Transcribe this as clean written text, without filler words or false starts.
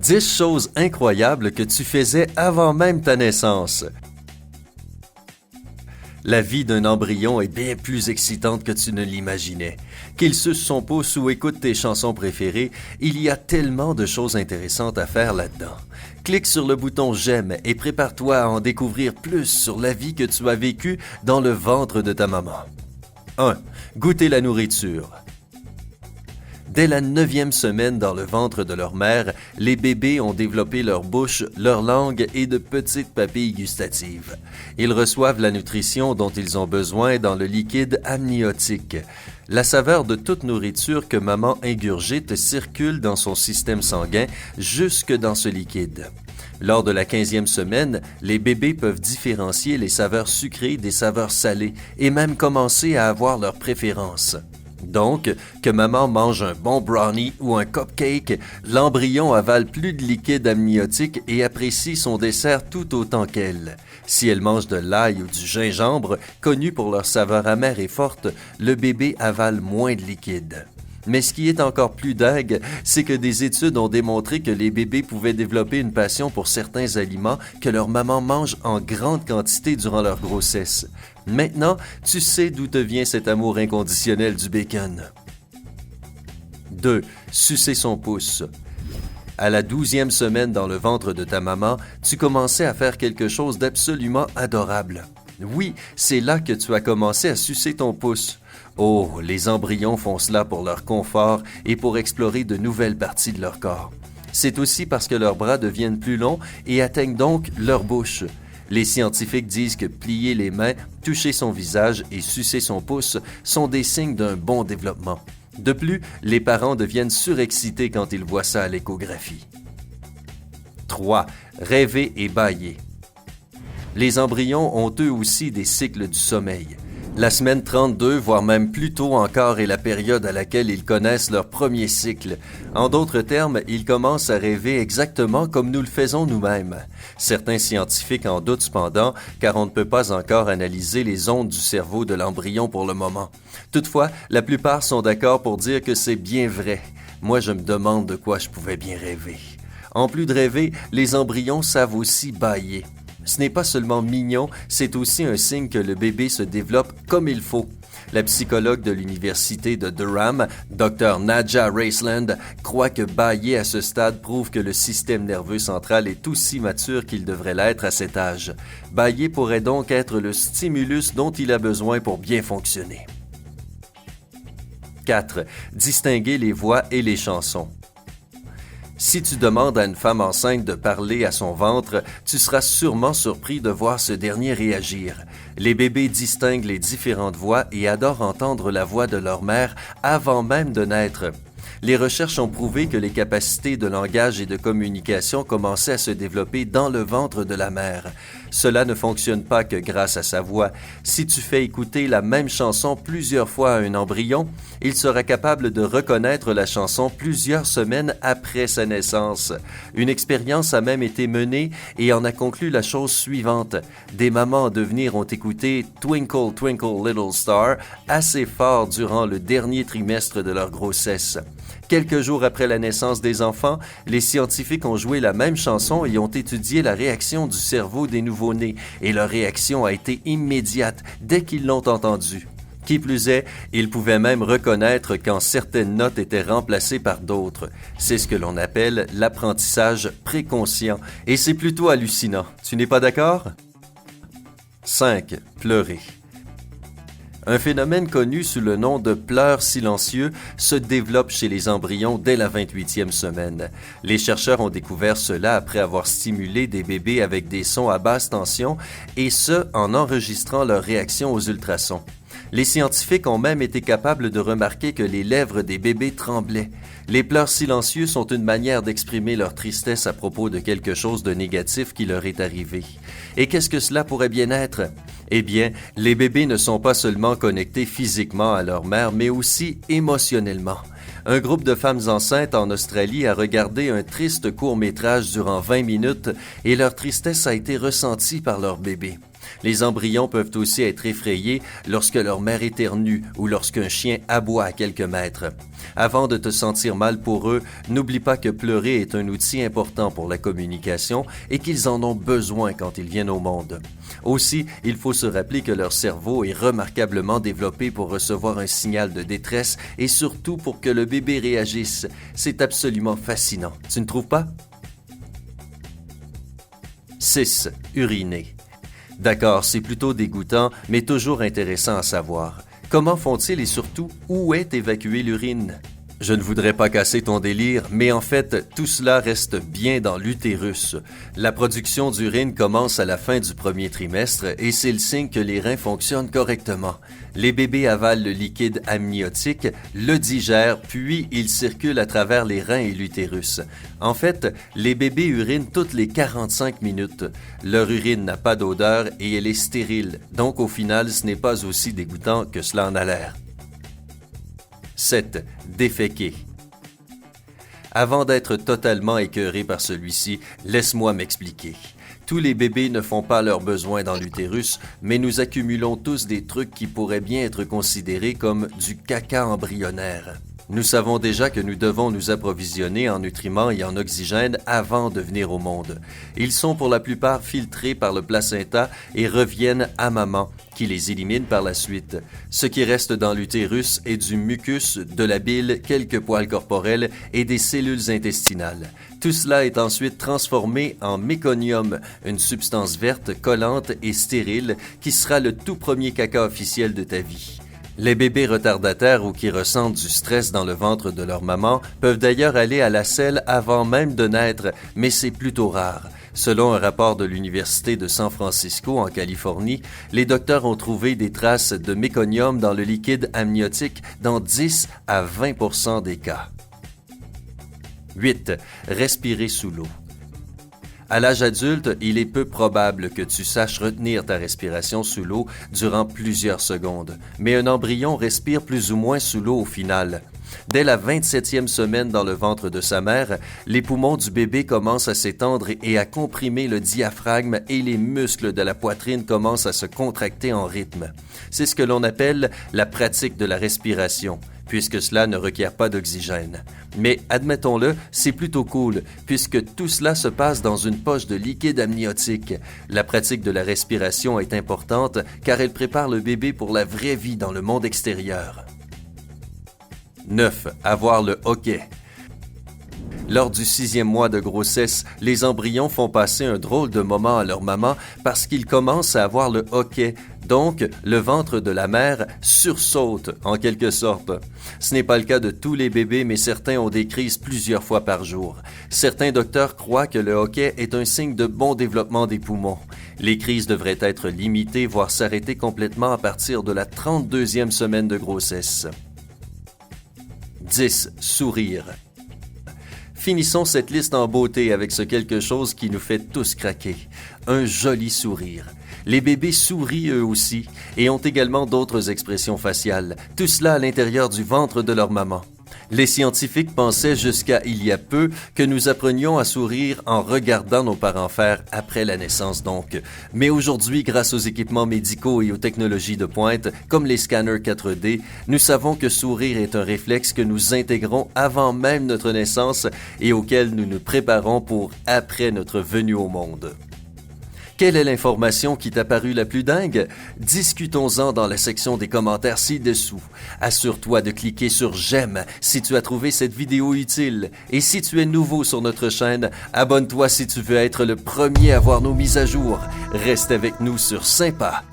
10 choses incroyables que tu faisais avant même ta naissance. La vie d'un embryon est bien plus excitante que tu ne l'imaginais. Qu'il suce son pouce ou écoute tes chansons préférées, il y a tellement de choses intéressantes à faire là-dedans. Clique sur le bouton j'aime et prépare-toi à en découvrir plus sur la vie que tu as vécue dans le ventre de ta maman. 1. Goûter la nourriture. Dès la 9e semaine dans le ventre de leur mère, les bébés ont développé leur bouche, leur langue et de petites papilles gustatives. Ils reçoivent la nutrition dont ils ont besoin dans le liquide amniotique. La saveur de toute nourriture que maman ingurgite circule dans son système sanguin jusque dans ce liquide. Lors de la 15e semaine, les bébés peuvent différencier les saveurs sucrées des saveurs salées et même commencer à avoir leurs préférences. Donc, que maman mange un bon brownie ou un cupcake, l'embryon avale plus de liquide amniotique et apprécie son dessert tout autant qu'elle. Si elle mange de l'ail ou du gingembre, connus pour leur saveur amère et forte, le bébé avale moins de liquide. Mais ce qui est encore plus dingue, c'est que des études ont démontré que les bébés pouvaient développer une passion pour certains aliments que leur maman mange en grande quantité durant leur grossesse. Maintenant, tu sais d'où te vient cet amour inconditionnel du bacon. 2. Sucer son pouce. À la 12e semaine dans le ventre de ta maman, tu commençais à faire quelque chose d'absolument adorable. Oui, c'est là que tu as commencé à sucer ton pouce. Oh, les embryons font cela pour leur confort et pour explorer de nouvelles parties de leur corps. C'est aussi parce que leurs bras deviennent plus longs et atteignent donc leur bouche. Les scientifiques disent que plier les mains, toucher son visage et sucer son pouce sont des signes d'un bon développement. De plus, les parents deviennent surexcités quand ils voient ça à l'échographie. 3. Rêver et bâiller. Les embryons ont eux aussi des cycles du sommeil. La semaine 32, voire même plus tôt encore, est la période à laquelle ils connaissent leur premier cycle. En d'autres termes, ils commencent à rêver exactement comme nous le faisons nous-mêmes. Certains scientifiques en doutent cependant, car on ne peut pas encore analyser les ondes du cerveau de l'embryon pour le moment. Toutefois, la plupart sont d'accord pour dire que c'est bien vrai. Moi, je me demande de quoi je pouvais bien rêver. En plus de rêver, les embryons savent aussi bâiller. Ce n'est pas seulement mignon, c'est aussi un signe que le bébé se développe comme il faut. La psychologue de l'université de Durham, Dr. Nadja Raceland, croit que bâiller à ce stade prouve que le système nerveux central est aussi mature qu'il devrait l'être à cet âge. Bâiller pourrait donc être le stimulus dont il a besoin pour bien fonctionner. 4. Distinguer les voix et les chansons. Si tu demandes à une femme enceinte de parler à son ventre, tu seras sûrement surpris de voir ce dernier réagir. Les bébés distinguent les différentes voix et adorent entendre la voix de leur mère avant même de naître. Les recherches ont prouvé que les capacités de langage et de communication commençaient à se développer dans le ventre de la mère. Cela ne fonctionne pas que grâce à sa voix. Si tu fais écouter la même chanson plusieurs fois à un embryon, il sera capable de reconnaître la chanson plusieurs semaines après sa naissance. Une expérience a même été menée et en a conclu la chose suivante. Des mamans en devenir ont écouté Twinkle Twinkle Little Star assez fort durant le dernier trimestre de leur grossesse. Quelques jours après la naissance des enfants, les scientifiques ont joué la même chanson et ont étudié la réaction du cerveau des nouveau-nés, et leur réaction a été immédiate dès qu'ils l'ont entendue. Qui plus est, ils pouvaient même reconnaître quand certaines notes étaient remplacées par d'autres. C'est ce que l'on appelle l'apprentissage préconscient, et c'est plutôt hallucinant. Tu n'es pas d'accord? 5. Pleurer. Un phénomène connu sous le nom de pleurs silencieux se développe chez les embryons dès la 28e semaine. Les chercheurs ont découvert cela après avoir stimulé des bébés avec des sons à basse tension et ce, en enregistrant leur réaction aux ultrasons. Les scientifiques ont même été capables de remarquer que les lèvres des bébés tremblaient. Les pleurs silencieux sont une manière d'exprimer leur tristesse à propos de quelque chose de négatif qui leur est arrivé. Et qu'est-ce que cela pourrait bien être? Eh bien, les bébés ne sont pas seulement connectés physiquement à leur mère, mais aussi émotionnellement. Un groupe de femmes enceintes en Australie a regardé un triste court-métrage durant 20 minutes et leur tristesse a été ressentie par leur bébé. Les embryons peuvent aussi être effrayés lorsque leur mère éternue ou lorsqu'un chien aboie à quelques mètres. Avant de te sentir mal pour eux, n'oublie pas que pleurer est un outil important pour la communication et qu'ils en ont besoin quand ils viennent au monde. Aussi, il faut se rappeler que leur cerveau est remarquablement développé pour recevoir un signal de détresse et surtout pour que le bébé réagisse. C'est absolument fascinant, tu ne trouves pas? 6. Uriner. D'accord, c'est plutôt dégoûtant, mais toujours intéressant à savoir. Comment font-ils et surtout, où est évacuée l'urine? Je ne voudrais pas casser ton délire, mais en fait, tout cela reste bien dans l'utérus. La production d'urine commence à la fin du premier trimestre et c'est le signe que les reins fonctionnent correctement. Les bébés avalent le liquide amniotique, le digèrent, puis il circule à travers les reins et l'utérus. En fait, les bébés urinent toutes les 45 minutes. Leur urine n'a pas d'odeur et elle est stérile, donc au final, ce n'est pas aussi dégoûtant que cela en a l'air. 7. Déféquer. Avant d'être totalement écœuré par celui-ci, laisse-moi m'expliquer. Tous les bébés ne font pas leurs besoins dans l'utérus, mais nous accumulons tous des trucs qui pourraient bien être considérés comme du caca embryonnaire. Nous savons déjà que nous devons nous approvisionner en nutriments et en oxygène avant de venir au monde. Ils sont pour la plupart filtrés par le placenta et reviennent à maman, qui les élimine par la suite. Ce qui reste dans l'utérus est du mucus, de la bile, quelques poils corporels et des cellules intestinales. Tout cela est ensuite transformé en méconium, une substance verte, collante et stérile qui sera le tout premier caca officiel de ta vie. Les bébés retardataires ou qui ressentent du stress dans le ventre de leur maman peuvent d'ailleurs aller à la selle avant même de naître, mais c'est plutôt rare. Selon un rapport de l'Université de San Francisco en Californie, les docteurs ont trouvé des traces de méconium dans le liquide amniotique dans 10 à 20% des cas. 8. Respirer sous l'eau. À l'âge adulte, il est peu probable que tu saches retenir ta respiration sous l'eau durant plusieurs secondes, mais un embryon respire plus ou moins sous l'eau au final. Dès la 27e semaine dans le ventre de sa mère, les poumons du bébé commencent à s'étendre et à comprimer le diaphragme et les muscles de la poitrine commencent à se contracter en rythme. C'est ce que l'on appelle la pratique de la respiration, puisque cela ne requiert pas d'oxygène. Mais admettons-le, c'est plutôt cool, puisque tout cela se passe dans une poche de liquide amniotique. La pratique de la respiration est importante car elle prépare le bébé pour la vraie vie dans le monde extérieur. 9. Avoir le hoquet. Lors du 6e mois de grossesse, les embryons font passer un drôle de moment à leur maman parce qu'ils commencent à avoir le hoquet. Donc, le ventre de la mère sursaute, en quelque sorte. Ce n'est pas le cas de tous les bébés, mais certains ont des crises plusieurs fois par jour. Certains docteurs croient que le hoquet est un signe de bon développement des poumons. Les crises devraient être limitées, voire s'arrêter complètement à partir de la 32e semaine de grossesse. 10. Sourire. Finissons cette liste en beauté avec ce quelque chose qui nous fait tous craquer. Un joli sourire. Les bébés sourient eux aussi et ont également d'autres expressions faciales. Tout cela à l'intérieur du ventre de leur maman. Les scientifiques pensaient jusqu'à il y a peu que nous apprenions à sourire en regardant nos parents faire après la naissance donc. Mais aujourd'hui, grâce aux équipements médicaux et aux technologies de pointe, comme les scanners 4D, nous savons que sourire est un réflexe que nous intégrons avant même notre naissance et auquel nous nous préparons pour après notre venue au monde. Quelle est l'information qui t'a paru la plus dingue? Discutons-en dans la section des commentaires ci-dessous. Assure-toi de cliquer sur « J'aime » si tu as trouvé cette vidéo utile. Et si tu es nouveau sur notre chaîne, abonne-toi si tu veux être le premier à voir nos mises à jour. Reste avec nous sur Sympa.